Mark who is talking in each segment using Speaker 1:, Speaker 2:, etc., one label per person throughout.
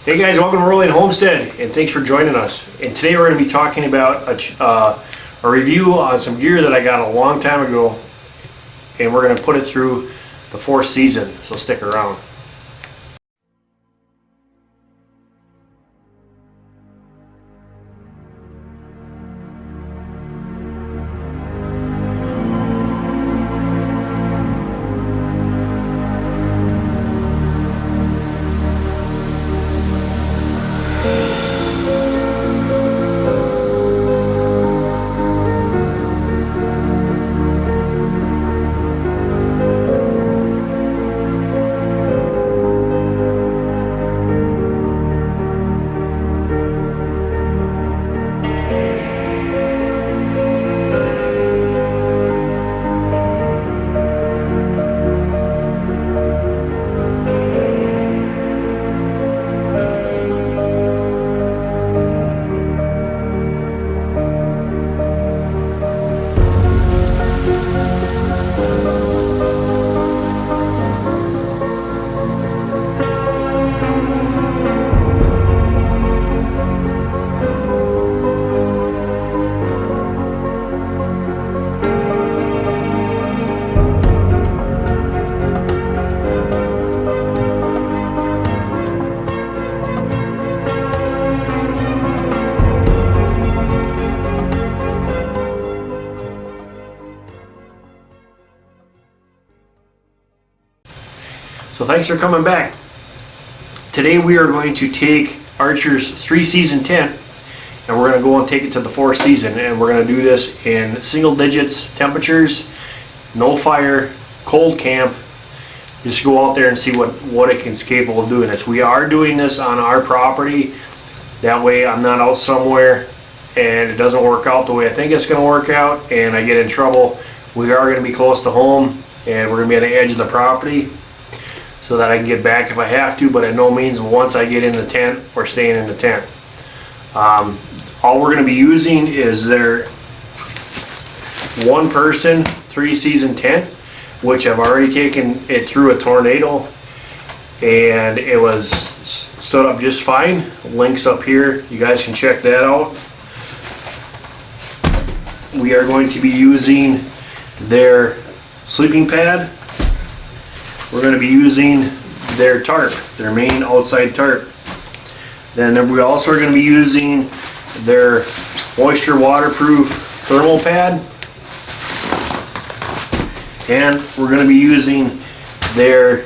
Speaker 1: Hey guys, welcome to Rolling Homestead, and thanks for joining us. And today we're going to be talking about a review on some gear that I got a long time ago, and we're going to put it through the fourth season, so stick around. So thanks for coming back. Today we are going to take Archer's 3-season tent and we're going to go and take it to the 4th season, and we're going to do this in single digits temperatures, no fire, cold camp. Just go out there and see what it is capable of doing. We are doing this on our property. That way I'm not out somewhere and it doesn't work out the way I think it's going to work out and I get in trouble. We are going to be close to home and we're going to be on the edge of the property, so that I can get back if I have to, but at no means once I get in the tent, we're staying in the tent. All we're going to be using is their one-person 3-season tent, which I've already taken it through a tornado, and it was stood up just fine. Links up here, you guys can check that out. We are going to be using their sleeping pad. We're going to be using their tarp, their main outside tarp. Then we also are going to be using their moisture waterproof thermal pad. And we're going to be using their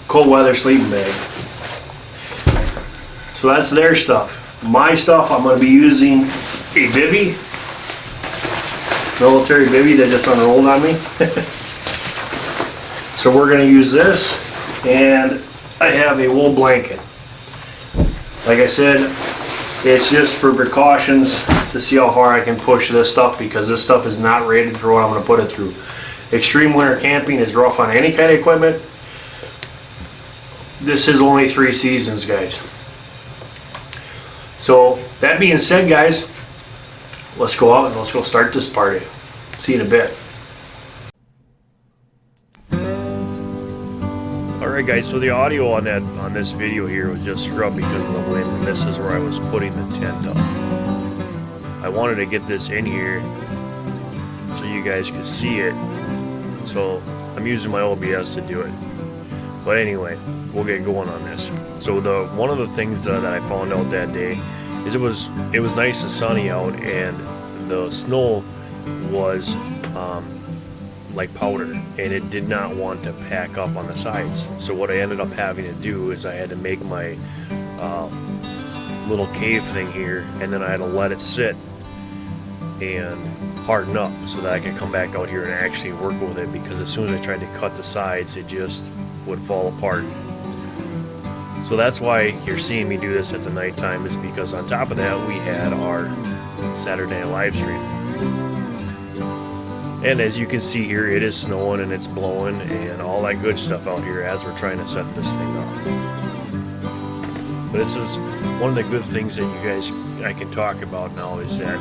Speaker 1: cold weather sleeping bag. So that's their stuff. My stuff, I'm going to be using a bivvy, military bivvy that just unrolled on me. So we're going to use this, and I have a wool blanket. Like I said, it's just for precautions to see how far I can push this stuff, because this stuff is not rated for what I'm going to put it through. Extreme winter camping is rough on any kind of equipment. This is only 3 seasons, guys. So that being said, guys, let's go out and let's go start this party. See you in a bit. Alright guys, so the audio on this video here was just scrubbed because of the wind, and this is where I was putting the tent up. I wanted to get this in here so you guys could see it, so I'm using my OBS to do it. But anyway, we'll get going on this. So one of the things that I found out that day is it was nice and sunny out, and the snow was like powder, and it did not want to pack up on the sides. So what I ended up having to do is I had to make my little cave thing here, and then I had to let it sit and harden up so that I could come back out here and actually work with it, because as soon as I tried to cut the sides, it just would fall apart. So that's why you're seeing me do this at the nighttime, is because on top of that we had our Saturday night live stream. And as you can see here, it is snowing and it's blowing and all that good stuff out here as we're trying to set this thing up. But this is one of the good things that you guys I can talk about now, is that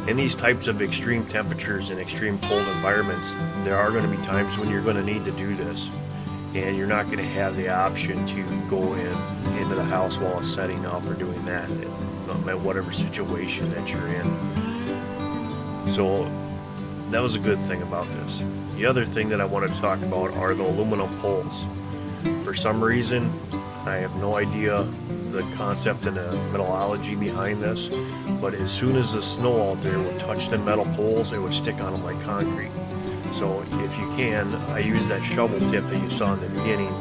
Speaker 1: in these types of extreme temperatures and extreme cold environments, there are going to be times when you're going to need to do this. and you're not going to have the option to go into the house while it's setting up or doing that, whatever situation that you're in. So that was a good thing about this. The other thing that I wanted to talk about are the aluminum poles. For some reason, I have no idea the concept and the metallurgy behind this, but as soon as the snow out there would touch the metal poles, it would stick on them like concrete. So if you can, I use that shovel tip that you saw in the beginning.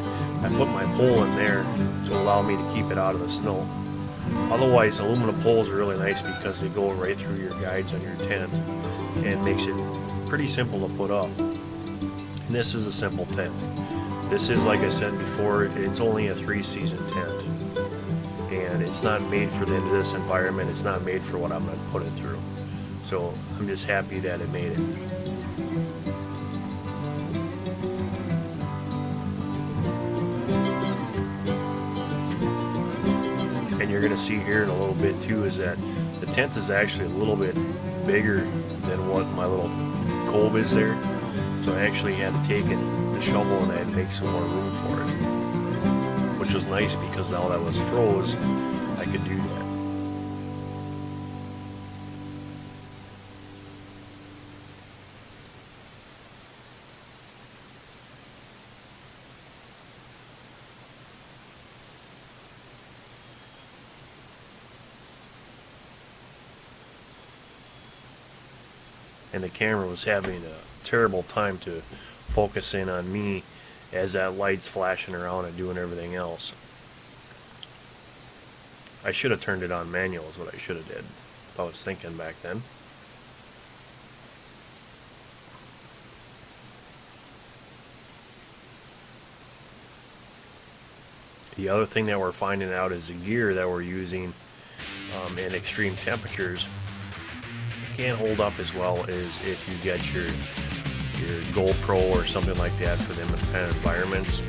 Speaker 1: I put my pole in there to allow me to keep it out of the snow. Otherwise, aluminum poles are really nice because they go right through your guides on your tent and makes it pretty simple to put up. And this is a simple tent. This is, like I said before, it's only a 3-season tent. And it's not made for this environment. It's not made for what I'm going to put it through. So I'm just happy that it made it. And you're going to see here in a little bit too is that the tent is actually a little bit bigger than what my little cove is there. So I actually had to take the shovel and I had to make some more room for it, which was nice because now that was froze, I could do that. And the camera was having a terrible time to focus in on me as that light's flashing around and doing everything else. I should have turned it on manual is what I should have did. I was thinking back then. The other thing that we're finding out is the gear that we're using in extreme temperatures can't hold up as well as if you get your GoPro or something like that for them kind of environments.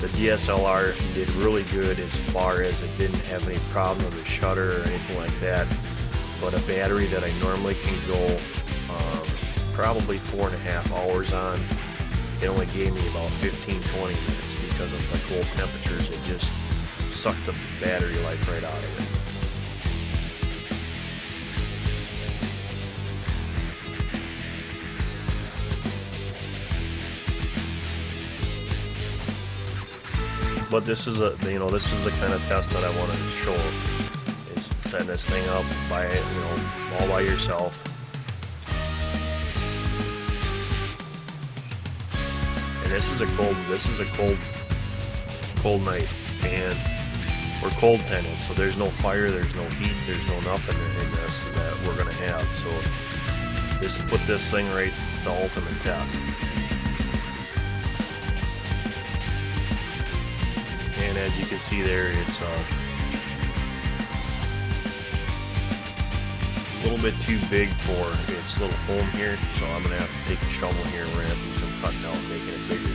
Speaker 1: The DSLR did really good as far as it didn't have any problem with the shutter or anything like that, but a battery that I normally can go probably 4.5 hours on, it only gave me about 15-20 minutes because of the cold temperatures. It just sucked the battery life right out of it. But this is the kind of test that I wanted to show. Is setting this thing up by all by yourself. And this is a cold night, and we're cold tented, so there's no fire, there's no heat, there's no nothing in this that we're gonna have. So this put this thing right to the ultimate test. And as you can see there, it's a little bit too big for its little home here, so I'm going to have to take a shovel here and we're going to have to do some cutting out and making it bigger.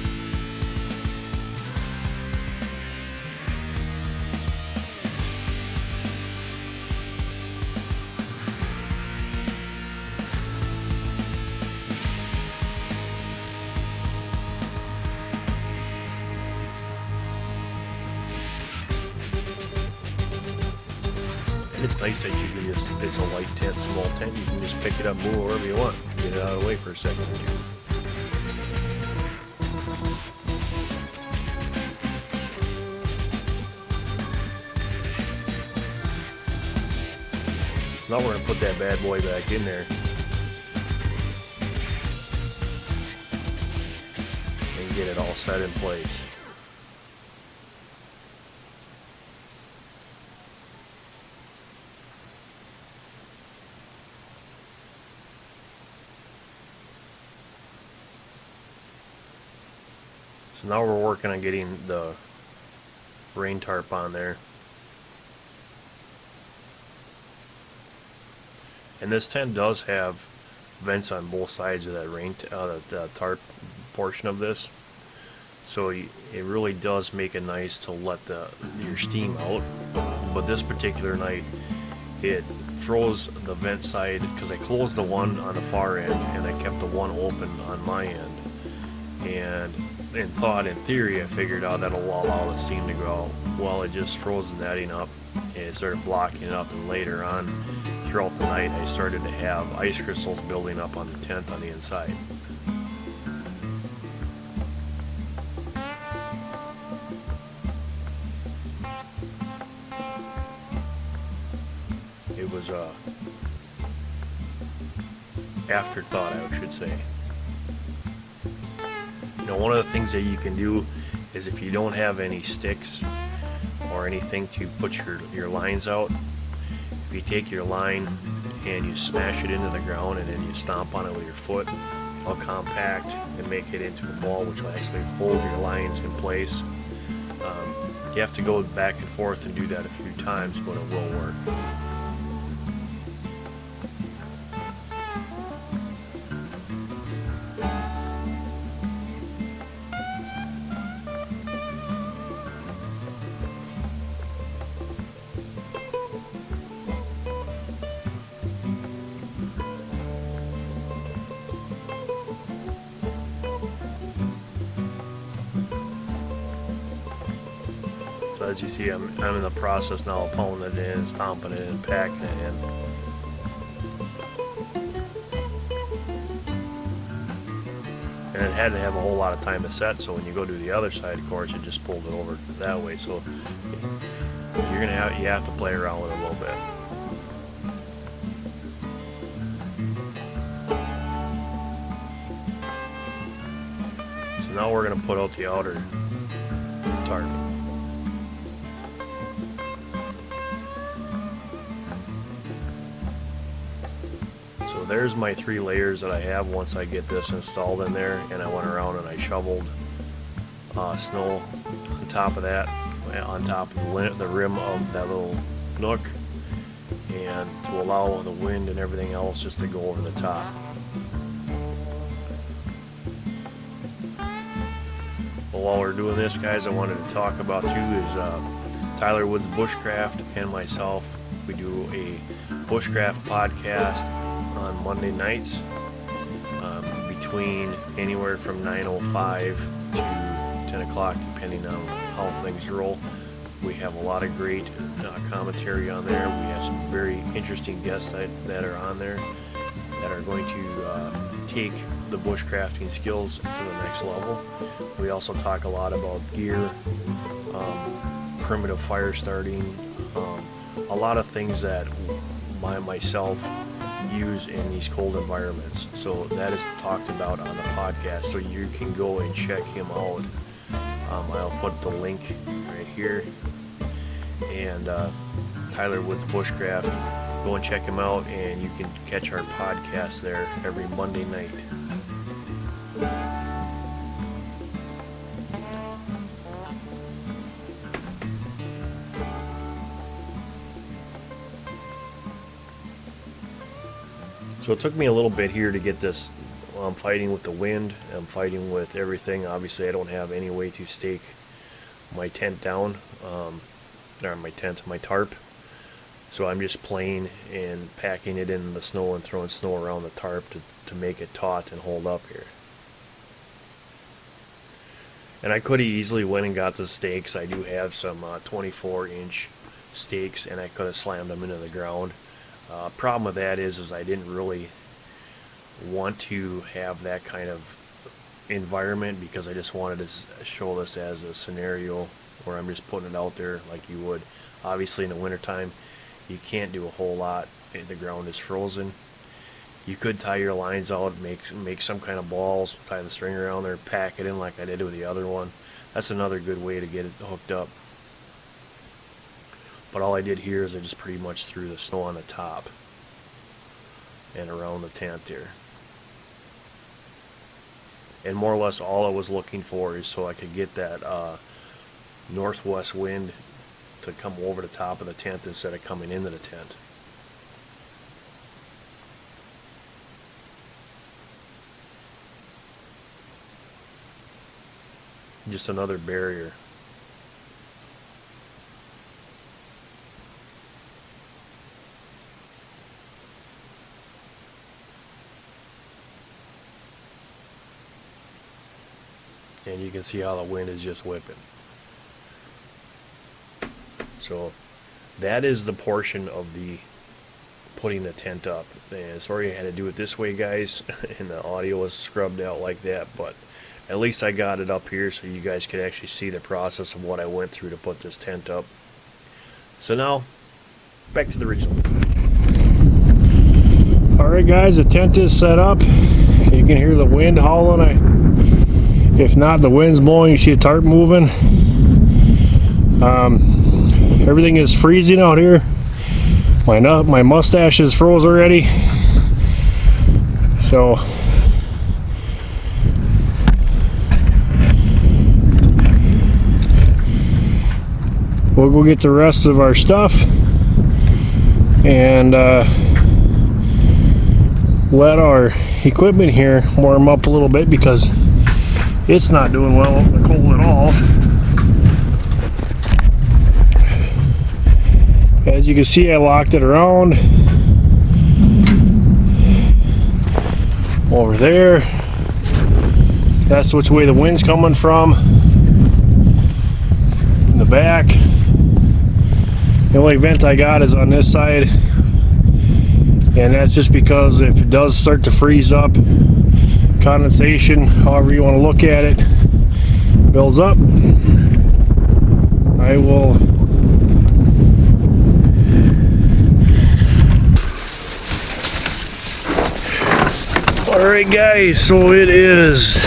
Speaker 1: It's nice that you can just, it's a light tent, small tent, you can just pick it up, move wherever you want, get it out of the way for a second or two. Now we're going to put that bad boy back in there and get it all set in place. So now we're working on getting the rain tarp on there. And this tent does have vents on both sides of that the tarp portion of this. So it really does make it nice to let your steam out. But this particular night, it froze the vent side because I closed the one on the far end and I kept the one open on my end. And in thought, in theory, I figured out that'll allow the steam to go out. Well, it just froze the netting up, and it started blocking it up, and later on, throughout the night, I started to have ice crystals building up on the tent on the inside. It was a afterthought, I should say. You know, one of the things that you can do is if you don't have any sticks or anything to put your lines out, if you take your line and you smash it into the ground and then you stomp on it with your foot, it'll compact and make it into a ball, which will actually hold your lines in place. You have to go back and forth and do that a few times, but it will work. So as you see, I'm in the process now of pulling it in, stomping it in, packing it in. And it hadn't have a whole lot of time to set, so when you go to the other side, of course, it just pulled it over that way. So you have to play around with it a little bit. So now we're going to put out the outer tarp. So there's my 3 layers that I have once I get this installed in there, and I went around and I shoveled snow on top of that, on top of the rim of that little nook, and to allow the wind and everything else just to go over the top. Well, while we're doing this, guys, I wanted to talk about too is Tyler Wood's Bushcraft and myself. We do a Bushcraft podcast on Monday nights between anywhere from 9:05 to 10 o'clock, depending on how things roll. We have a lot of great commentary on there. We have some very interesting guests that are on there that are going to take the bushcrafting skills to the next level. We also talk a lot about gear, primitive fire starting, a lot of things that myself use in these cold environments. So that is talked about on the podcast, so you can go and check him out. I'll put the link right here, and Tyler Wood's Bushcraft, go and check him out, and you can catch our podcast there every Monday night. So it took me a little bit here to get this. I'm fighting with the wind, I'm fighting with everything. Obviously I don't have any way to stake my tent down, my tarp. So I'm just playing and packing it in the snow and throwing snow around the tarp to make it taut and hold up here. And I could have easily went and got the stakes. I do have some 24-inch stakes, and I could have slammed them into the ground. Problem with that is I didn't really want to have that kind of environment, because I just wanted to show this as a scenario where I'm just putting it out there like you would. Obviously in the wintertime you can't do a whole lot. The ground is frozen. You could tie your lines out, make some kind of balls, tie the string around there, pack it in like I did with the other one. That's another good way to get it hooked up. But all I did here is I just pretty much threw the snow on the top and around the tent here. And more or less all I was looking for is so I could get that northwest wind to come over the top of the tent instead of coming into the tent. Just another barrier. and you can see how the wind is just whipping. So that is the portion of the putting the tent up. And sorry I had to do it this way, guys, and the audio was scrubbed out like that, but at least I got it up here so you guys could actually see the process of what I went through to put this tent up. So now, back to the result. Alright guys, the tent is set up. You can hear the wind howling. If not, the wind's blowing. You see a tarp moving. Everything is freezing out here. My mustache is froze already. So we'll go get the rest of our stuff and let our equipment here warm up a little bit, because it's not doing well in the cold at all. As you can see, I locked it around over there. That's which way the wind's coming from, in the back. The only vent I got is on this side, and that's just because if it does start to freeze up, condensation, however you want to look at it, builds up, I will alright guys, so it is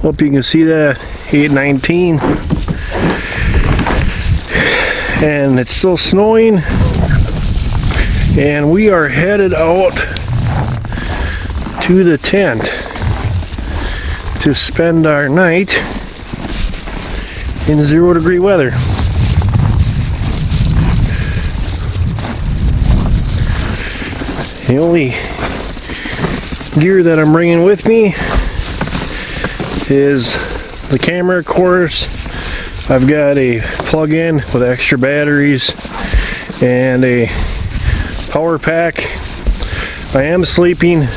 Speaker 1: hope you can see that, 8:19, and it's still snowing, and we are headed out to the tent to spend our night in 0-degree weather. The only gear that I'm bringing with me is the camera, of course. I've got a plug-in with extra batteries and a power pack. I am sleeping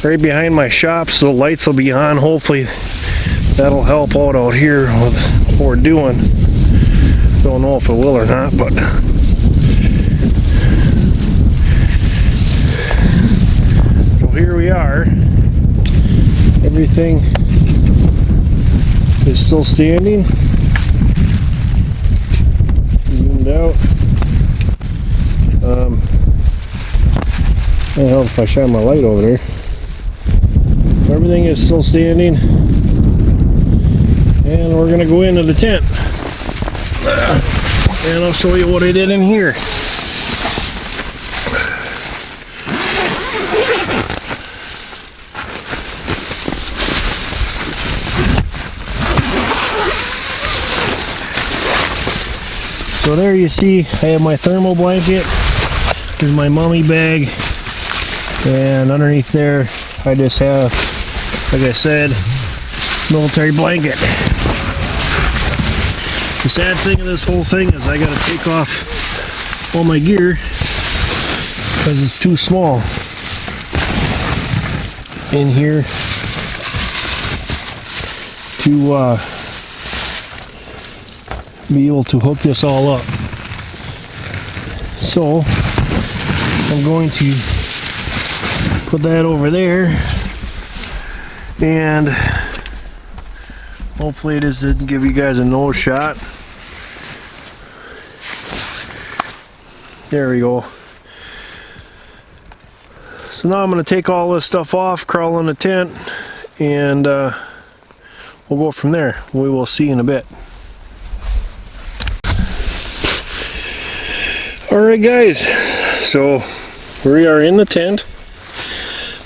Speaker 1: right behind my shop, so the lights will be on. Hopefully that'll help out here with what we're doing. Don't know if it will or not, but so here we are. Everything is still standing. Zoomed out. I don't know if I shine my light over there. Everything is still standing, and we're gonna go into the tent, and I'll show you what I did in here. So there you see, I have my thermal blanket, there's my mummy bag, and underneath there I just have, like I said, military blanket. The sad thing of this whole thing is I gotta take off all my gear because it's too small in here to be able to hook this all up. So I'm going to put that over there, and hopefully this didn't give you guys a nose shot. There we go. So now I'm going to take all this stuff off, crawl in the tent, and we'll go from there. We will see in a bit. Alright guys, so we are in the tent.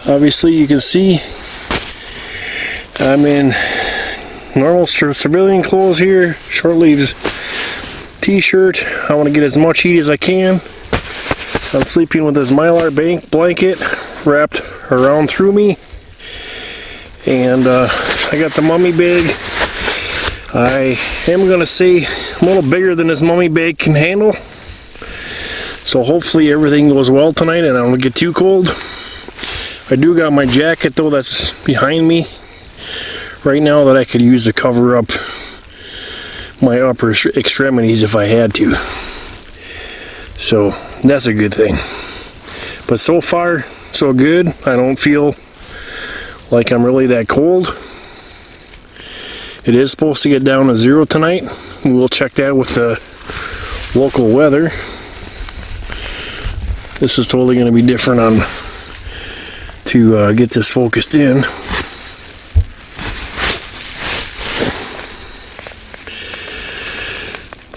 Speaker 1: Obviously you can see I'm in normal civilian clothes here, short sleeves t-shirt. I want to get as much heat as I can. I'm sleeping with this Mylar blanket wrapped around through me, and I got the mummy bag. I am going to say a little bigger than this mummy bag can handle. So hopefully everything goes well tonight and I don't get too cold. I do got my jacket though that's behind me right now that I could use to cover up my upper extremities if I had to. So that's a good thing. But so far, so good. I don't feel like I'm really that cold. It is supposed to get down to 0 tonight. We will check that with the local weather. This is totally going to be different on to get this focused in.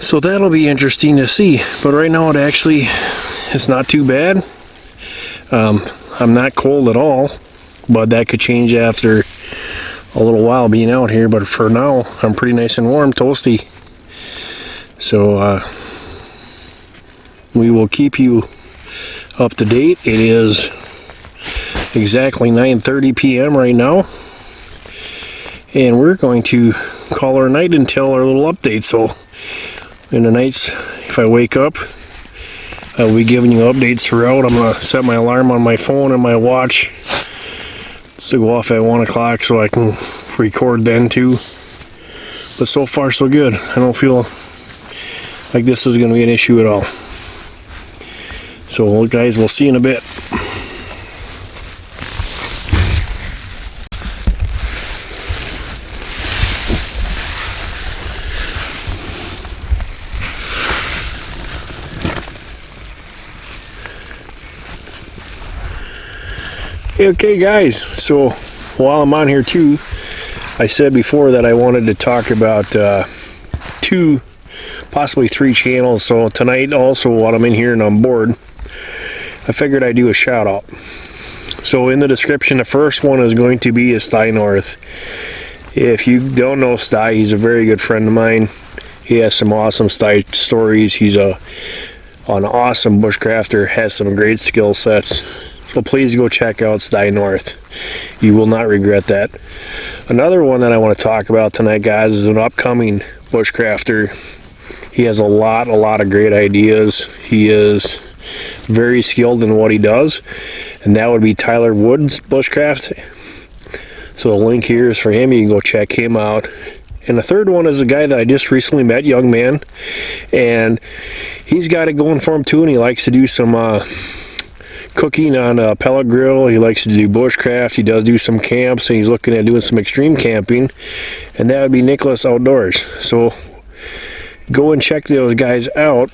Speaker 1: So that'll be interesting to see. But right now it's not too bad. I'm not cold at all, but that could change after a little while being out here. But for now, I'm pretty nice and warm, toasty. So we will keep you up to date. It is exactly 9:30 p.m. right now, and we're going to call our night and tell our little update. So in the nights, if I wake up, I'll be giving you updates throughout. I'm going to set my alarm on my phone and my watch to go off at 1 o'clock so I can record then too. But so far so good. I don't feel like this is going to be an issue at all. So guys, we'll see you in a bit. Okay guys, so while I'm on here too, I said before that I wanted to talk about 2, possibly 3 channels. So tonight also, while I'm in here and I'm bored, I figured I'd do a shout out. So in the description, the first one is going to be Sty North. If you don't know Sty, he's a very good friend of mine. He has some awesome Sty stories. He's an awesome bushcrafter, has some great skill sets. So please go check out Sty North. You will not regret that. Another one that I want to talk about tonight, guys, is an upcoming bushcrafter. He has a lot of great ideas. He is very skilled in what he does, and that would be Tyler Wood's Bushcraft. So the link here is for him. You can go check him out. And the third one is a guy that I just recently met, young man, and he's got it going for him too, and he likes to do some cooking on a pellet grill. He likes to do bushcraft. He does do some camps, and he's looking at doing some extreme camping, and that would be Nickolas Outdoors. So go and check those guys out,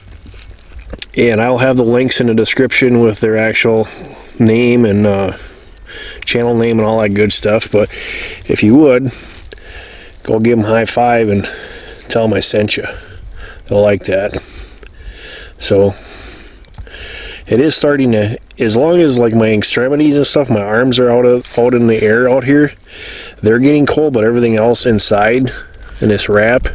Speaker 1: and I'll have the links in the description with their actual name and channel name and all that good stuff. But if you would, go give them a high five and tell them I sent you. They'll like that. So it is starting to, as long as like my extremities and stuff, my arms are out in the air out here, they're getting cold, but everything else inside in this wrap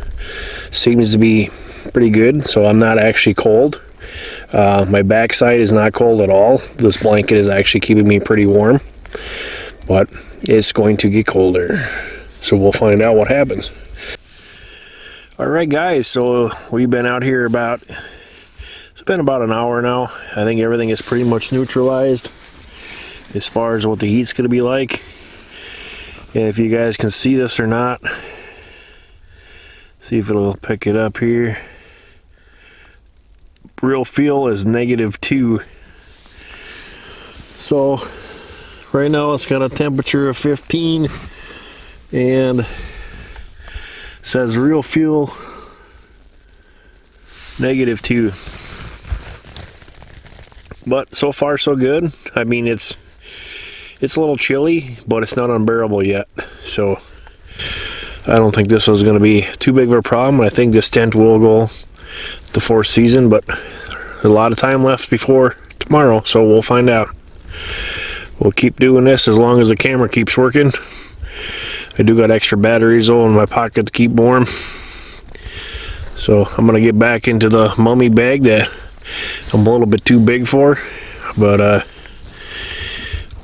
Speaker 1: seems to be pretty good. So I'm not actually cold. My backside is not cold at all. This blanket is actually keeping me pretty warm, but it's going to get colder. So we'll find out what happens. All right, guys, so we've been out here it's been about an hour now. I think everything is pretty much neutralized as far as what the heat's going to be like. And if you guys can see this or not, see if it'll pick it up here. Real feel is -2. So right now it's got a temperature of 15 and says real feel -2. But so far so good. I mean, it's a little chilly, but it's not unbearable yet. So I don't think this is going to be too big of a problem. I think this tent will go the 4th season, but a lot of time left before tomorrow, so we'll find out. We'll keep doing this as long as the camera keeps working. I do got extra batteries though in my pocket to keep warm. So I'm going to get back into the mummy bag that I'm a little bit too big for, but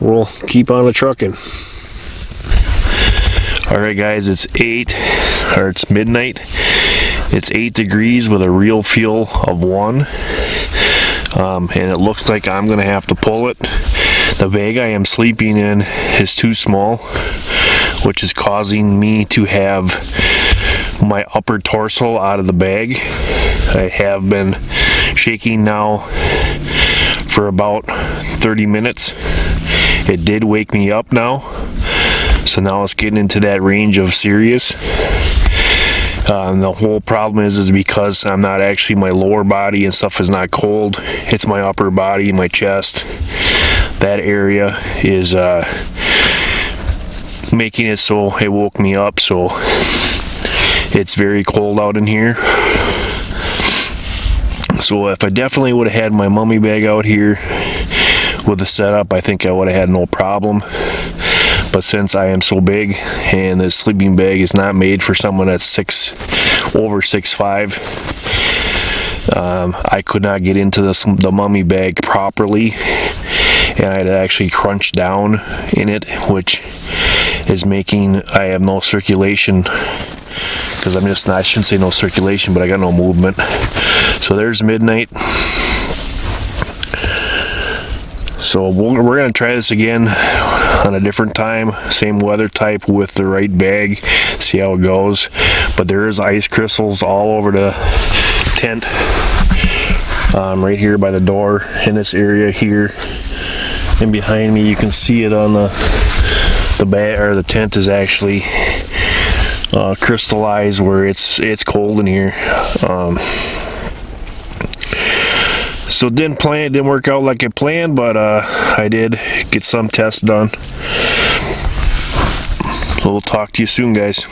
Speaker 1: we'll keep on the trucking. Alright guys, it's midnight. It's 8 degrees with a real feel of 1. And it looks like I'm gonna have to pull it The bag I am sleeping in is too small, which is causing me to have my upper torso out of the bag. I have been shaking now for about 30 minutes. It did wake me up now, so now it's getting into that range of serious. The whole problem is because I'm not actually, my lower body and stuff is not cold. It's my upper body, my chest. That area is making it so it woke me up. So it's very cold out in here. So if I definitely would have had my mummy bag out here with the setup, I think I would have had no problem. But since I am so big and this sleeping bag is not made for someone that's over 6'5", I could not get into the mummy bag properly, and I had to actually crunch down in it, which is making I have no circulation, because I shouldn't say no circulation, but I got no movement. So there's midnight. So we're going to try this again on a different time, same weather type with the right bag, see how it goes. But there is ice crystals all over the tent, right here by the door in this area here. And behind me you can see it on the bag, or the tent is actually crystallized where it's cold in here. So didn't work out like I planned, but I did get some tests done. So we'll talk to you soon, guys.